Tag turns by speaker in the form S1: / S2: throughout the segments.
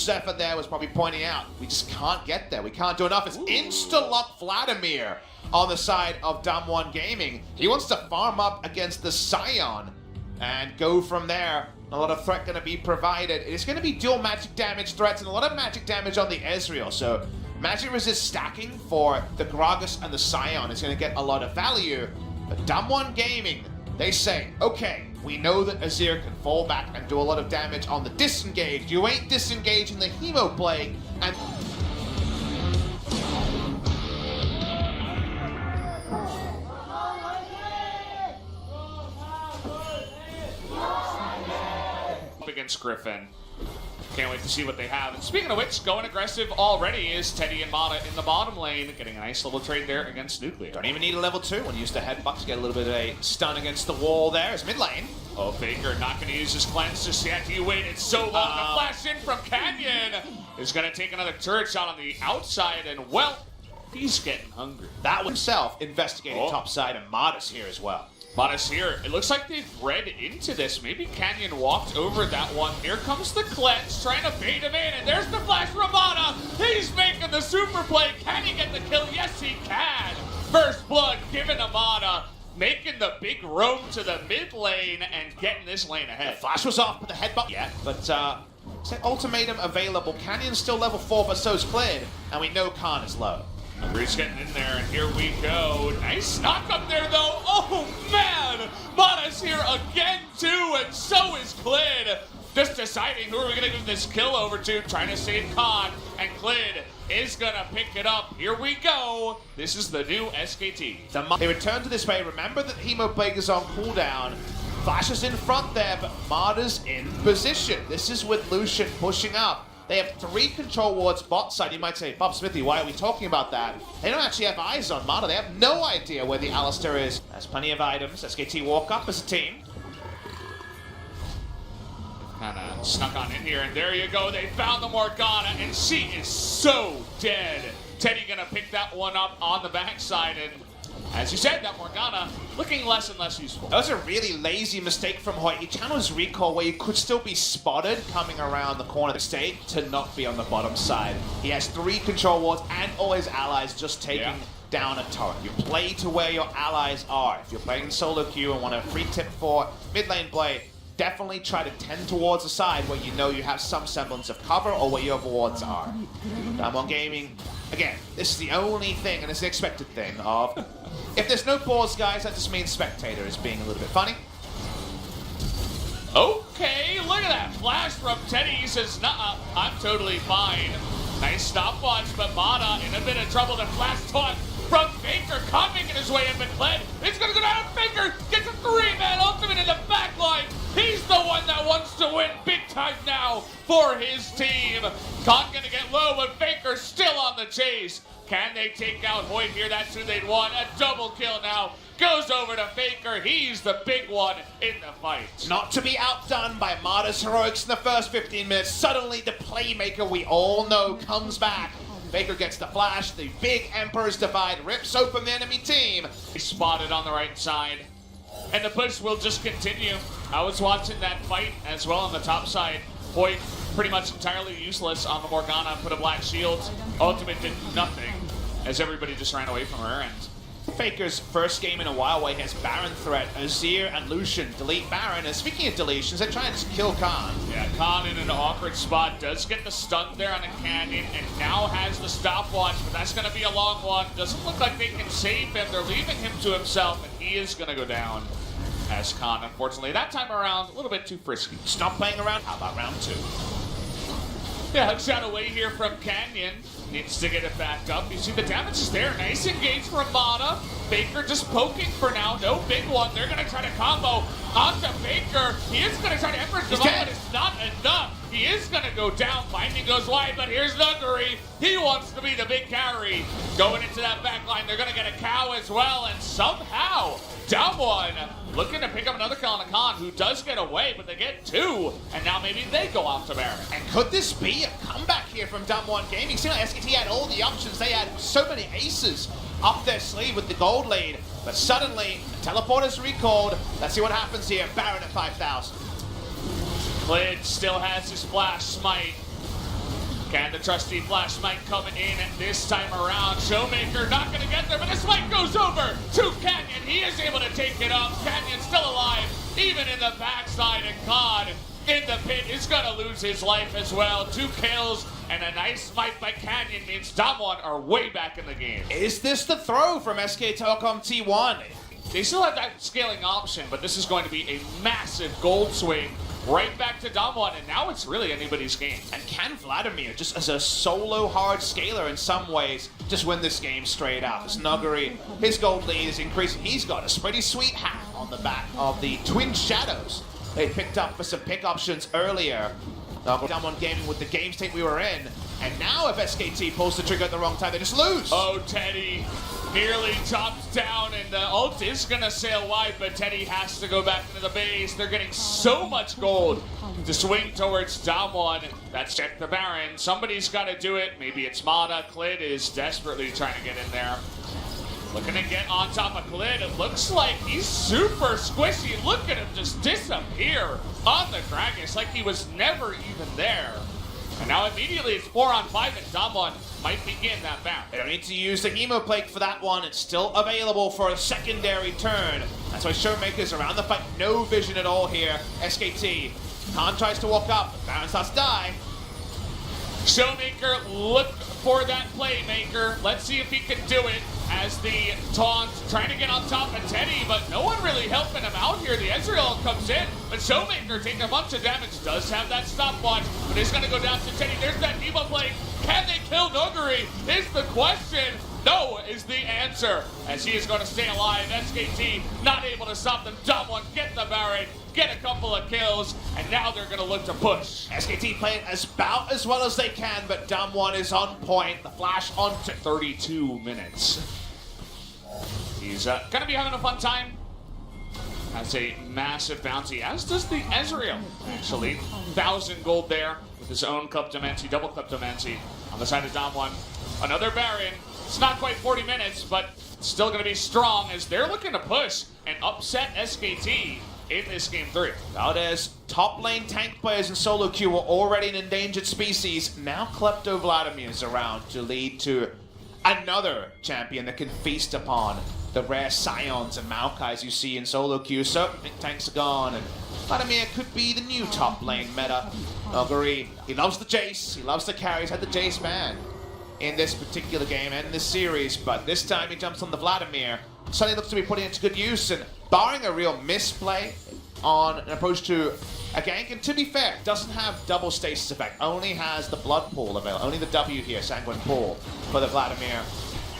S1: effort there was probably pointing out, we just can't get there. We can't do enough. It's insta-lock Vladimir on the side of DWG Gaming. He wants to farm up against the Scion and go from there. A lot of threat going to be provided. It's going to be dual magic damage threats and a lot of magic damage on the Ezreal. So magic resist stacking for the Gragas and the Scion is going to get a lot of value. But DWG Gaming, they say, okay, we know that Azir can fall back and do a lot of damage on the disengaged. You ain't disengaging the Hemo Plague, and
S2: against Griffin. Can't wait to see what they have. And speaking of which, going aggressive already is Teddy and Mata in the bottom lane, getting a nice little trade there against Nuclear.
S1: Don't even need a level 2 when you use the headbutt to get a little bit of a stun against the wall there. It's mid lane.
S2: Oh, Faker not going to use his cleanse just yet. He waited so long. The flash in from Canyon is going to take another turret shot on the outside, and well, he's getting hungry.
S1: That was himself investigating top side, and Mata's here as well.
S2: Mata's here. It looks like they've read into this. Maybe Canyon walked over that one. Here comes the cleanse, trying to bait him in, and there's the flash from Mata. He's making the super play. Can he get the kill? Yes, he can. First blood given to Mata, making the big roam to the mid lane and getting this lane ahead.
S1: The flash was off, but the headbutt, yeah. But ultimatum available. Canyon's still level 4, but so's Cleared, and we know Khan is low.
S2: Bruce getting in there, and here we go. Nice knock up there, though. Oh, man! Mata's here again, too, and so is Clid. Just deciding who are we going to give this kill over to, trying to save Khan, and Clid is going to pick it up. Here we go. This is the new SKT.
S1: They return to this way. Remember that Hemo Plague is on cooldown. Flash is in front there, but Mata's in position. This is with Lucian pushing up. They have 3 control wards bot side. You might say, Bob Smithy, why are we talking about that? They don't actually have eyes on Mata. They have no idea where the Alistair is. There's plenty of items. SKT walk up as a team.
S2: Kind of snuck on in here, and there you go. They found the Morgana, and she is so dead. Teddy gonna pick that one up on the backside, and as you said, that Morgana looking less and less useful.
S1: That was a really lazy mistake from Hoyt. He channeled his recall where you could still be spotted coming around the corner of the stage to not be on the bottom side. He has 3 control wards and all his allies just taking down a turret. You play to where your allies are. If you're playing solo queue and want a free tip for mid lane play, definitely try to tend towards the side where you know you have some semblance of cover or where your wards are. DWG Gaming, again, this is the only thing, and it's the expected thing of, if there's no pause, guys, that just means spectator is being a little bit funny.
S2: Okay, look at that flash from Teddy. He says, nah, I'm totally fine. Nice stopwatch, but Mata in a bit of trouble. The flash taunt from Faker coming in his way up and Kled. It's going to go down. Faker gets a 3-man ultimate in the back line. He's the one that wants to win big time now for his team. Khan going to get low, but Faker still on the chase. Can they take out Hoyt here? That's who they'd want. A double kill now. Goes over to Faker. He's the big one in the fight.
S1: Not to be outdone by Mata's heroics in the first 15 minutes. Suddenly the playmaker we all know comes back. Faker gets the flash. The big Emperor's Divide rips open the enemy team.
S2: He's spotted on the right side. And the push will just continue. I was watching that fight as well on the top side. Hoyt pretty much entirely useless on the Morgana. Put a black shield. Ultimate did nothing as everybody just ran away from her. And
S1: Faker's first game in a while where he has Baron threat. Azir and Lucian delete Baron. And speaking of deletions, they're trying to kill Khan.
S2: Yeah, Khan in an awkward spot. Does get the stun there on a Canyon and now has the stopwatch, but that's going to be a long one. Doesn't look like they can save him. They're leaving him to himself, and he is going to go down as Khan, unfortunately. That time around, a little bit too frisky.
S1: Stop playing around. How about round 2?
S2: Yeah, shot away here from Canyon. Needs to get it back up. You see the damage is there. Nice engage from Mata. Baker just poking for now. No big one. They're going to try to combo onto Baker. He is going to try to Emperor's Divide, but it's not enough. He is going to go down. Binding goes wide, but here's Nuggery. He wants to be the big carry. Going into that back line, they're going to get a cow as well, and somehow DWG looking to pick up another kill on a Khan who does get away, but they get 2, and now maybe they go off to Baron.
S1: And could this be a comeback here from DWG Gaming? Seemed like SKT had all the options. They had so many aces up their sleeve with the gold lead, but suddenly teleporter's recalled. Let's see what happens here. Baron at 5,000.
S2: Klid still has his flash smite. Can the trusty flash smite coming in this time around? Showmaker not going to get there, but the smite goes over to Canyon. He is able to take it up. Canyon still alive, even in the backside, and God in the pit is going to lose his life as well. 2 kills and a nice smite by Canyon means DWG are way back in the game.
S1: Is this the throw from SK Telecom T1?
S2: They still have that scaling option, but this is going to be a massive gold swing right back to DWG, and now it's really anybody's game.
S1: And can Vladimir, just as a solo hard scaler in some ways, just win this game straight out? As Nuguri, his gold lead is increasing. He's got a pretty sweet hat on the back of the Twin Shadows they picked up for some pick options earlier. DWG Gaming with the game state we were in, and now if SKT pulls the trigger at the wrong time, they just lose.
S2: Oh, Teddy nearly chops down, and the ult is going to sail wide, but Teddy has to go back into the base. They're getting so much gold to swing towards DWG. That's check the Baron. Somebody's got to do it. Maybe it's Mata. Klid is desperately trying to get in there. Looking to get on top of Klid. It looks like he's super squishy. Look at him just disappear on the Gragas like he was never even there. And now immediately it's 4-on-5 and DWG might begin that bout.
S1: They don't need to use the Hemoplate for that one. It's still available for a secondary turn. That's why Showmaker's around the fight. No vision at all here. SKT. Khan tries to walk up. Baron starts to die.
S2: Showmaker, look for that playmaker. Let's see if he can do it as the taunt trying to get on top of Teddy, but no one really helping him out here. The Ezreal comes in, but Showmaker taking a bunch of damage, does have that stopwatch, but he's going to go down to Teddy. There's that Evo play. Can they kill Nuguri? Is the question. No is the answer, as he is going to stay alive. SKT not able to stop them. DWG get the Baron, get a couple of kills, and now they're going to look to push.
S1: SKT playing about as well as they can, but DWG is on point. The flash on to
S2: 32 minutes. He's going to be having a fun time. Has a massive bounty, as does the Ezreal, actually. 1,000 gold there with his own Kleptomancy, double Kleptomancy on the side of DWG. Another Baron. It's not quite 40 minutes, but still going to be strong as they're looking to push and upset SKT in this game 3.
S1: Valdez, top lane tank players in solo queue were already an endangered species. Now Klepto Vladimir's around to lead to another champion that can feast upon the rare Scions and Maokais you see in solo queue. So tanks are gone, and Vladimir could be the new top lane meta. Nuguri, he loves the Jace, he loves the carry. He's had the Jace ban in this particular game and in this series, but this time he jumps on the Vladimir. Suddenly looks to be putting it to good use, and barring a real misplay on an approach to a gank, and to be fair, doesn't have double stasis effect, only has the blood pool available, only the W here, Sanguine Pool, for the Vladimir.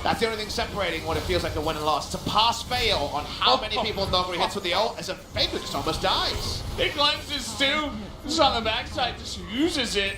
S1: That's the only thing separating what it feels like a win and loss. It's a pass-fail on how many people Nuguri hits with the ult, as a Faker just almost dies.
S2: Big lenses too. Just on the backside, just uses it.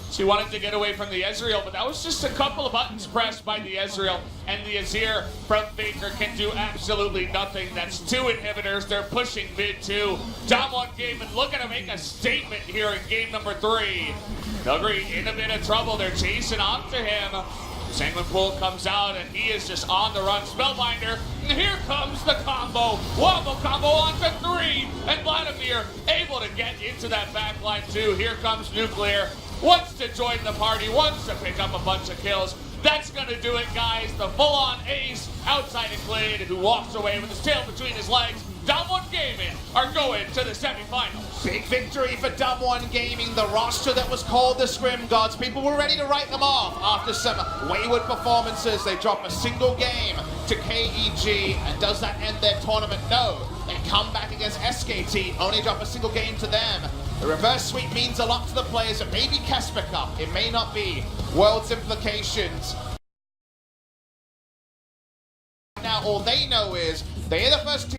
S2: She wanted to get away from the Ezreal, but that was just a couple of buttons pressed by the Ezreal, and the Azir from Faker can do absolutely nothing. That's 2 inhibitors. They're pushing mid too. DWG Gaming looking to make a statement here in game number 3. Nuguri in a bit of trouble. They're chasing onto him. Sanguine Pool comes out, and he is just on the run. Spellbinder, and here comes the combo. Wombo combo onto 3, and Vladimir able to get into that back line too. Here comes Nuclear. Wants to join the party, wants to pick up a bunch of kills. That's going to do it, guys. The full-on ace outside of Klid, who walks away with his tail between his legs. DWG Gaming are going to the semifinals.
S1: Big victory for DWG Gaming, the roster that was called the Scrim Gods. People were ready to write them off after some wayward performances. They drop a single game to KEG, and does that end their tournament? No. They come back against SKT, only drop a single game to them. The reverse sweep means a lot to the players. It may be KeSPA Cup, it may not be. World's implications. Now all they know is they are the first team.